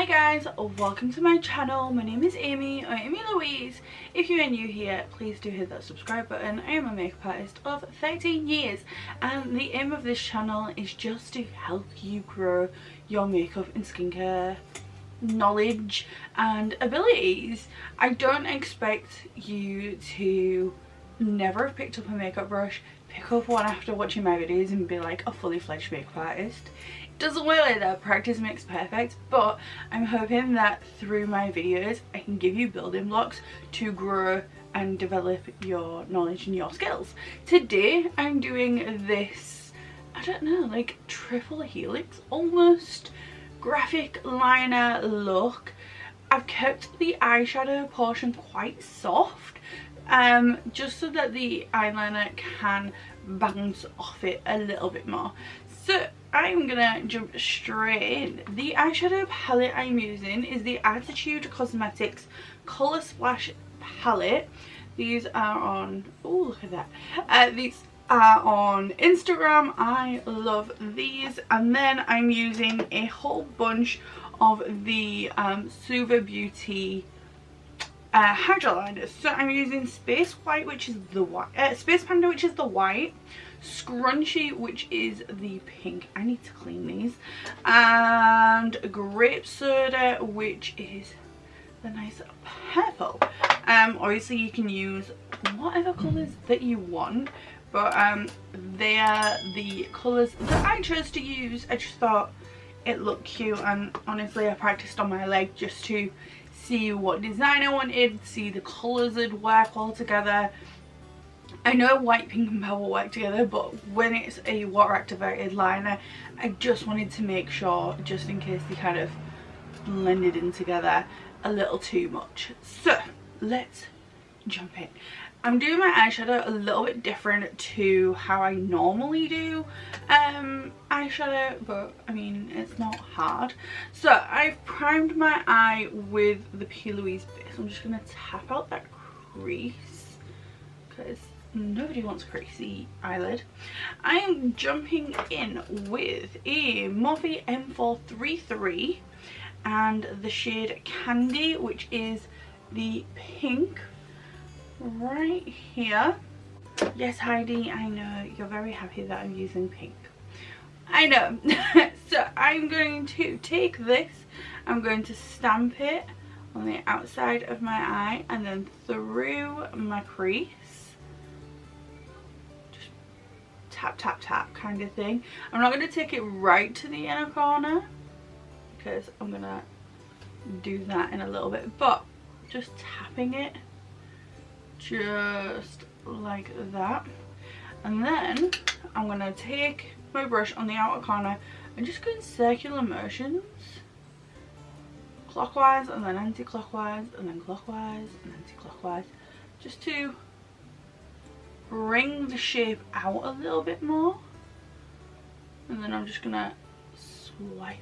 guys, welcome to my channel. My name is Amy, or Amylouise. If you are new here, please do hit that subscribe button. I am a makeup artist of 13 years and the aim of this channel is just to help you grow your makeup and skincare knowledge and abilities. I don't expect you to never have picked up a makeup brush, pick up one after watching my videos and be like a fully fledged makeup artist. Doesn't work like that. Practice makes perfect, but I'm hoping that through my videos I can give you building blocks to grow and develop your knowledge and your skills. Today I'm doing this, I don't know, like triple helix almost graphic liner look. I've kept the eyeshadow portion quite soft just so that the eyeliner can bounce off it a little bit more. So I'm gonna jump straight in. The eyeshadow palette I'm using is the Attitude Cosmetics Colour Splash palette. These are on, oh look at that, these are on Instagram. I love these. And then I'm using a whole bunch of the Suva Beauty hydroliners. So I'm using Space White, which is the white, Space Panda, which is the white, Scrunchy, which is the pink. I need to clean these, and Grape Soda, which is the nice purple. Obviously you can use whatever colours that you want, but they are the colours that I chose to use. I just thought it looked cute, and honestly I practiced on my leg just to see what design I wanted, see the colours would work all together. I know white, pink and purple work together, but when it's a water activated liner I just wanted to make sure, just in case they kind of blended in together a little too much. So let's jump in. I'm doing my eyeshadow a little bit different to how I normally do eyeshadow, but I mean it's not hard. So I've primed my eye with the Amylouise base. I'm just going to tap out that crease because nobody wants a creasy eyelid. I am jumping in with a Morphe M433 and the shade Candy, which is the pink right here. Yes, Heidi, I know you're very happy that I'm using pink. I know. So I'm going to take this, I'm going to stamp it on the outside of my eye and then through my crease. Just tap tap tap kind of thing. I'm not going to take it right to the inner corner because I'm going to do that in a little bit, but just tapping it just like that. And then I'm going to take my brush on the outer corner and just go in circular motions, clockwise and then anti-clockwise and then clockwise and anti-clockwise, just to bring the shape out a little bit more. And then I'm just going to swipe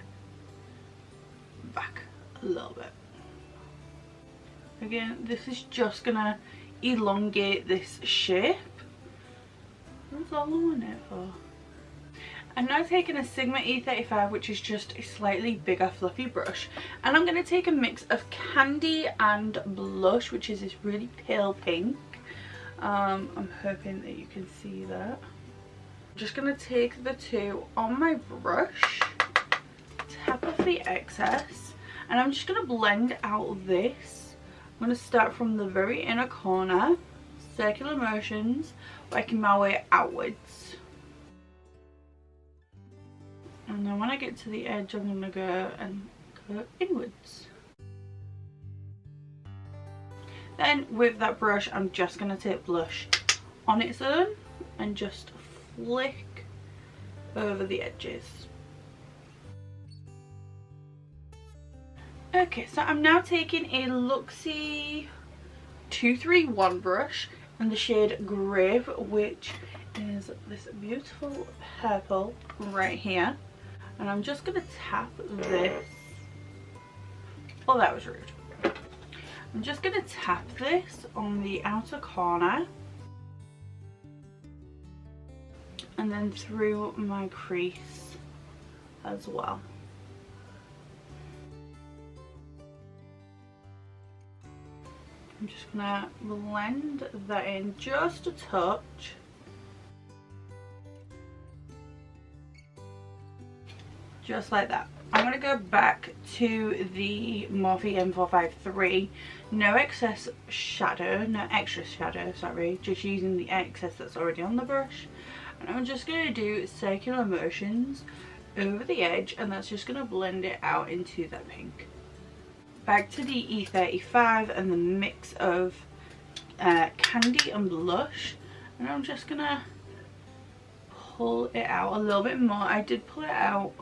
back a little bit. Again, this is just going to elongate this shape. That's all I want it for. I'm now taking a Sigma E35, which is just a slightly bigger fluffy brush, and I'm going to take a mix of Candy and blush, which is this really pale pink. I'm hoping that you can see that. I'm just going to take the two on my brush, tap off the excess, and I'm just going to blend out this. I'm going to start from the very inner corner, circular motions, working my way outwards. And then when I get to the edge, I'm going to go inwards. Then with that brush, I'm just going to take blush on its own and just flick over the edges. Okay, so I'm now taking a Luxie 231 brush in the shade Grape, which is this beautiful purple right here. And I'm just going to tap this. Oh, that was rude. I'm just going to tap this on the outer corner and then through my crease as well. I'm just gonna blend that in just a touch. Just like that. I'm going to go back to the Morphe M453. No excess shadow, no extra shadow, sorry. Just using the excess that's already on the brush. And I'm just going to do circular motions over the edge, and that's just going to blend it out into that pink. Back to the E35 and the mix of candy and blush. And I'm just going to pull it out a little bit more. I did pull it out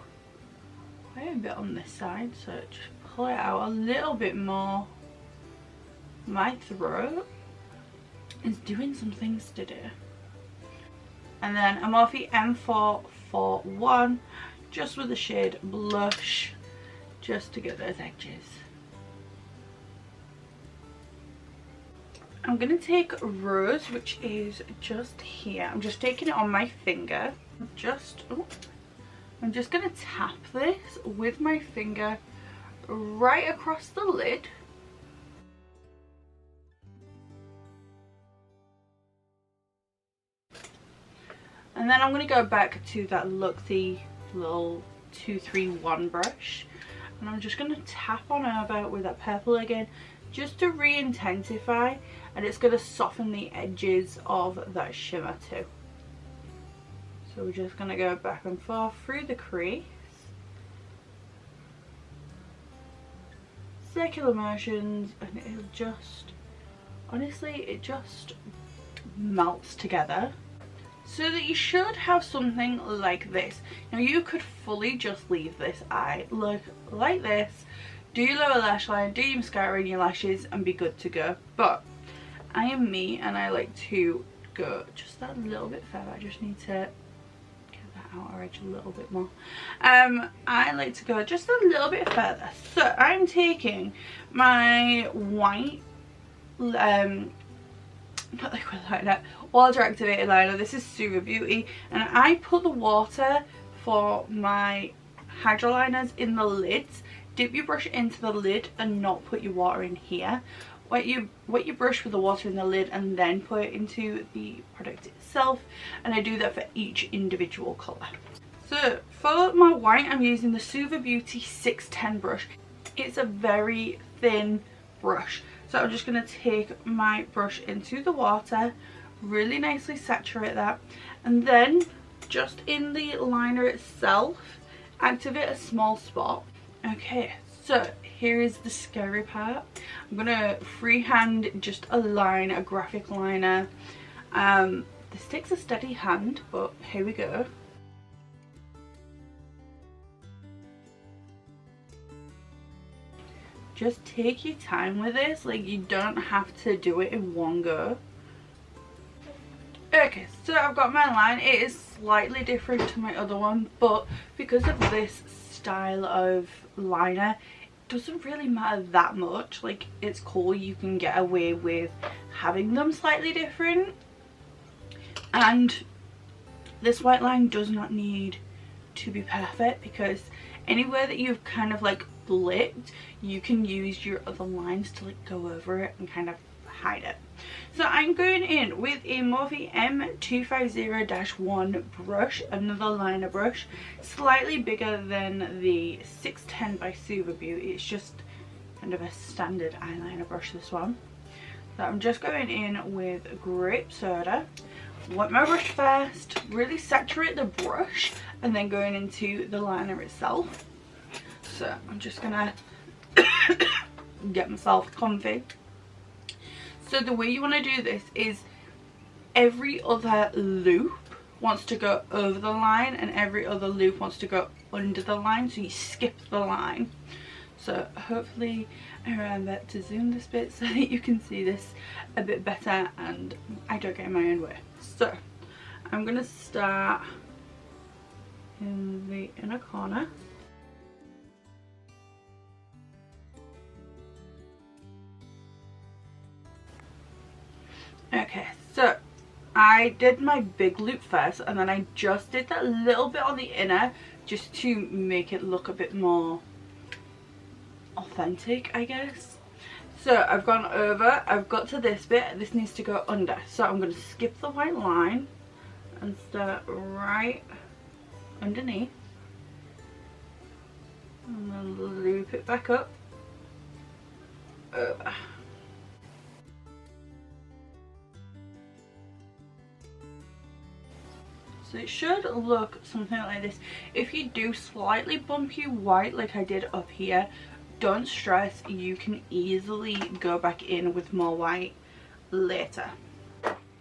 quite a bit on this side, so just pull it out a little bit more. My throat is doing some things today. And then a Morphe M441, just with the shade blush, just to get those edges. I'm going to take Rose, which is just here. I'm just taking it on my finger. I'm just going to tap this with my finger right across the lid. And then I'm going to go back to that Luxie little 231 brush. And I'm just going to tap on over with that purple again, just to re-intensify. And it's going to soften the edges of that shimmer too. So we're just going to go back and forth through the crease. Circular motions, and it'll just, honestly, it just melts together. So that you should have something like this. Now you could fully just leave this eye look like this, do your lower lash line, do your mascara and your lashes, and be good to go. But I am me, and I like to go just that little bit further. I just need to outer edge a little bit more. I like to go just a little bit further. So I'm taking my white not liquid liner, water activated liner. This is Super Beauty, and I put the water for my hydro liners in the lids. Dip your brush into the lid and not put your water in here. Wet your brush with the water in the lid and then put it into the product itself, and I do that for each individual colour. So for my white, I'm using the Super Beauty 610 brush. It's a very thin brush, so I'm just going to take my brush into the water, really nicely saturate that, and then just in the liner itself activate a small spot. Okay, so here is the scary part. I'm gonna freehand just align a graphic liner. This takes a steady hand, but here we go. Just take your time with this, like you don't have to do it in one go. Okay, so I've got my line. It is slightly different to my other one, but because of this style of liner, doesn't really matter that much. Like, it's cool, you can get away with having them slightly different, and this white line does not need to be perfect, because anywhere that you've kind of like blipped, you can use your other lines to like go over it and kind of hide it. So I'm going in with a Morphe M250-1 brush, another liner brush, slightly bigger than the 610 by Super Beauty. It's just kind of a standard eyeliner brush, this one. So I'm just going in with grape soda. Wet my brush first, really saturate the brush, and then going into the liner itself. So I'm just gonna get myself comfy. So the way you want to do this is every other loop wants to go over the line and every other loop wants to go under the line, so you skip the line. So hopefully I remember to zoom this bit so that you can see this a bit better and I don't get in my own way. So I'm going to start in the inner corner. Okay, so I did my big loop first, and then I just did that little bit on the inner just to make it look a bit more authentic, I guess. So I've gone over, I've got to this bit, this needs to go under. So I'm going to skip the white line and start right underneath. And then loop it back up. Over. So it should look something like this. If you do slightly bumpy white like I did up here, don't stress, you can easily go back in with more white later.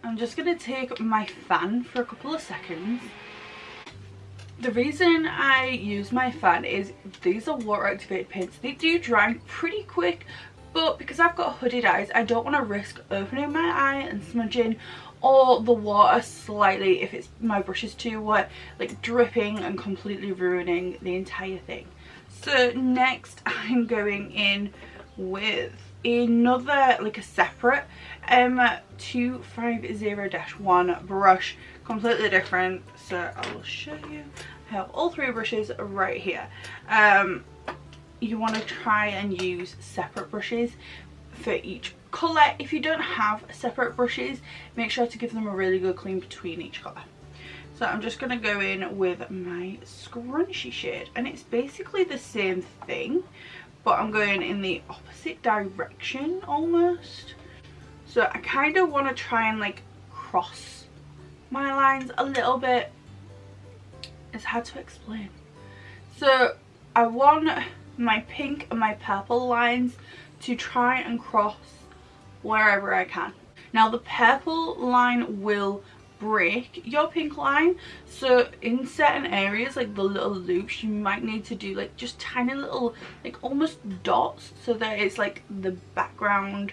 I'm just going to take my fan for a couple of seconds. The reason I use my fan is these are water activated paints. They do dry pretty quick, but because I've got hooded eyes, I don't want to risk opening my eye and smudging, or the water slightly, if it's my brush is too wet, like dripping and completely ruining the entire thing. So next I'm going in with another, like a separate M250-1 brush, completely different. So I will show you. I have all three brushes right here. You want to try and use separate brushes for each colour. If you don't have separate brushes, make sure to give them a really good clean between each colour. So I'm just going to go in with my scrunchy shade, and it's basically the same thing, but I'm going in the opposite direction almost. So I kind of want to try and like cross my lines a little bit. It's hard to explain. So I want my pink and my purple lines to try and cross wherever I can. Now the purple line will break your pink line, so in certain areas like the little loops you might need to do like just tiny little like almost dots, so that it's like the background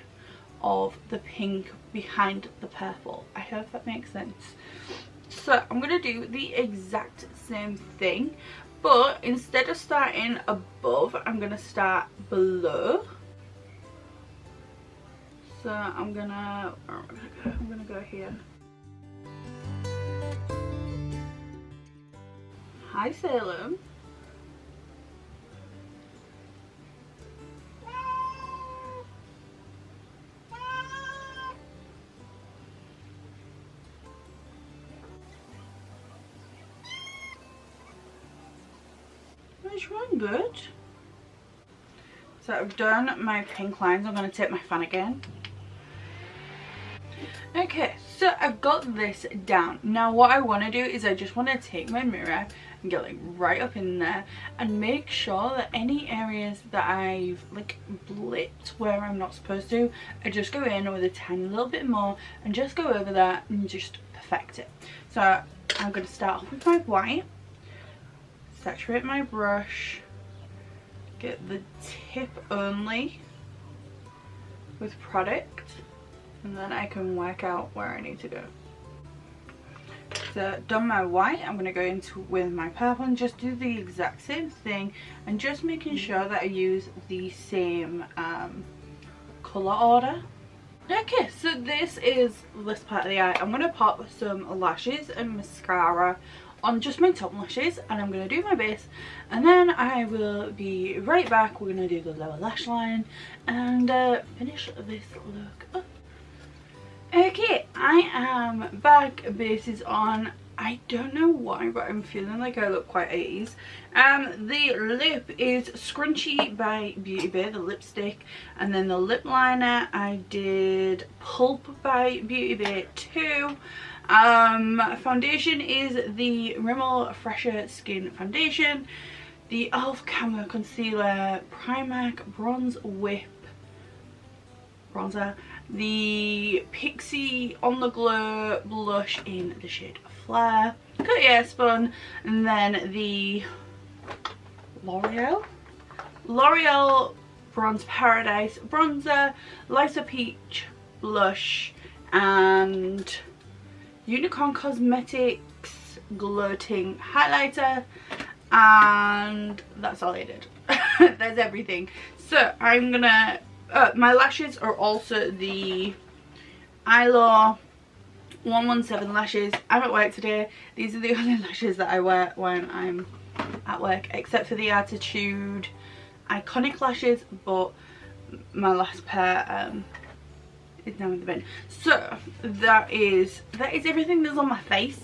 of the pink behind the purple. I hope that makes sense. So I'm going to do the exact same thing, but instead of starting above, I'm going to start below. So I'm gonna go here. Hi Salem. Which one? Good. So I've done my pink lines. I'm going to take my fan again. Okay, so I've got this down. Now what I want to do is I just want to take my mirror and get like right up in there and make sure that any areas that I've like blipped where I'm not supposed to, I just go in with a tiny little bit more and just go over that and just perfect it. So I'm going to start off with my white, saturate my brush, get the tip only with product, and then I can work out where I need to go. So done my white, I'm going to go into with my purple and just do the exact same thing, and just making sure that I use the same colour order. Okay, so this is this part of the eye. I'm going to pop some lashes and mascara on just my top lashes, and I'm going to do my base, and then I will be right back. We're going to do the lower lash line and finish this look up. Okay, I am back, base is on. I don't know why, but I'm feeling like I look quite 80s. The lip is Scrunchy by Beauty Bay, the lipstick, and then the lip liner I did Pulp by Beauty Bay too. Foundation is the Rimmel Fresher Skin Foundation, the e.l.f. Camo Concealer, Primark Bronze Whip Bronzer, the Pixie On The Glow Blush in the shade Flare, Cartier Spun, and then the L'Oreal Bronze Paradise Bronzer, Lighter Peach Blush, and Unicorn Cosmetics Gloating Highlighter, and that's all I did. That's everything. So I'm gonna my lashes are also the Eyelaw 117 lashes. I'm at work today. These are the only lashes that I wear when I'm at work, except for the Attitude Iconic lashes, but my last pair is now in the bin. So that is everything that's on my face.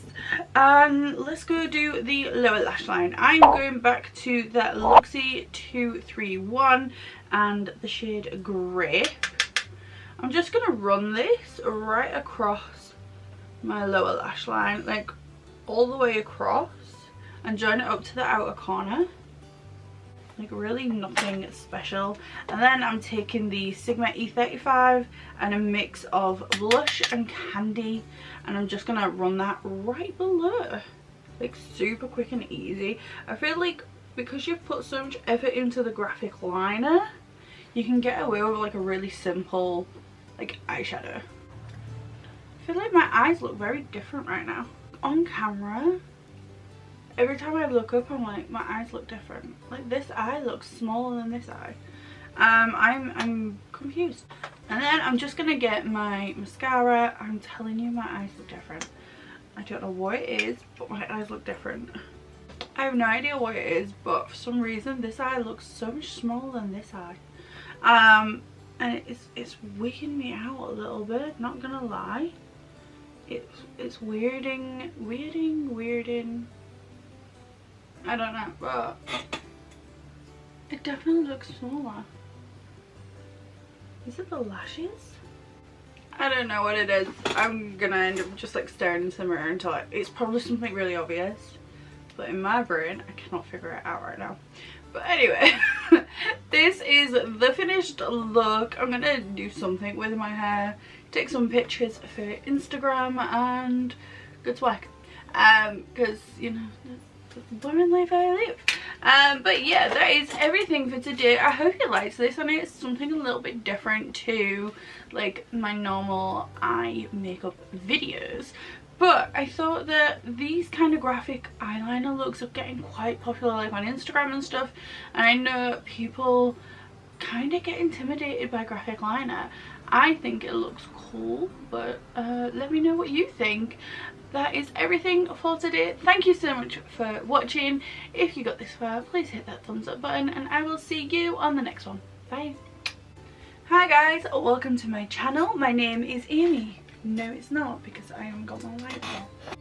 And let's go do the lower lash line. I'm going back to the Luxie 231 and the shade Grey. I'm just gonna run this right across my lower lash line, like all the way across, and join it up to the outer corner. Like really nothing special. And then I'm taking the Sigma E35 and a mix of blush and candy, and I'm just gonna run that right below, like super quick and easy. I feel like because you've put so much effort into the graphic liner, you can get away with like a really simple like eyeshadow. I feel like my eyes look very different right now on camera. Every time I look up, I'm like, my eyes look different. Like this eye looks smaller than this eye. I'm confused. And then I'm just gonna get my mascara. I'm telling you, my eyes look different. I don't know what it is, but my eyes look different. I have no idea what it is, but for some reason this eye looks so much smaller than this eye. And it's wigging me out a little bit, not gonna lie. It's weirding. I don't know, but it definitely looks smaller. Is it the lashes? I don't know what it is. I'm gonna end up just like staring into the mirror until it's probably something really obvious, but in my brain I cannot figure it out right now. But anyway, this is the finished look. I'm gonna do something with my hair, take some pictures for Instagram, and go to work. Because you know, that's the boring life I live. But yeah, that is everything for today. I hope you liked this. I know it's something a little bit different to like my normal eye makeup videos, but I thought that these kind of graphic eyeliner looks are getting quite popular like on Instagram and stuff, and I know people kind of get intimidated by graphic liner. I think it looks cool, but let me know what you think. That is everything for today. Thank you so much for watching. If you got this far, please hit that thumbs up button, and I will see you on the next one. Bye. Hi guys, welcome to my channel. My name is Amy. No, it's not, because I haven't got my light on.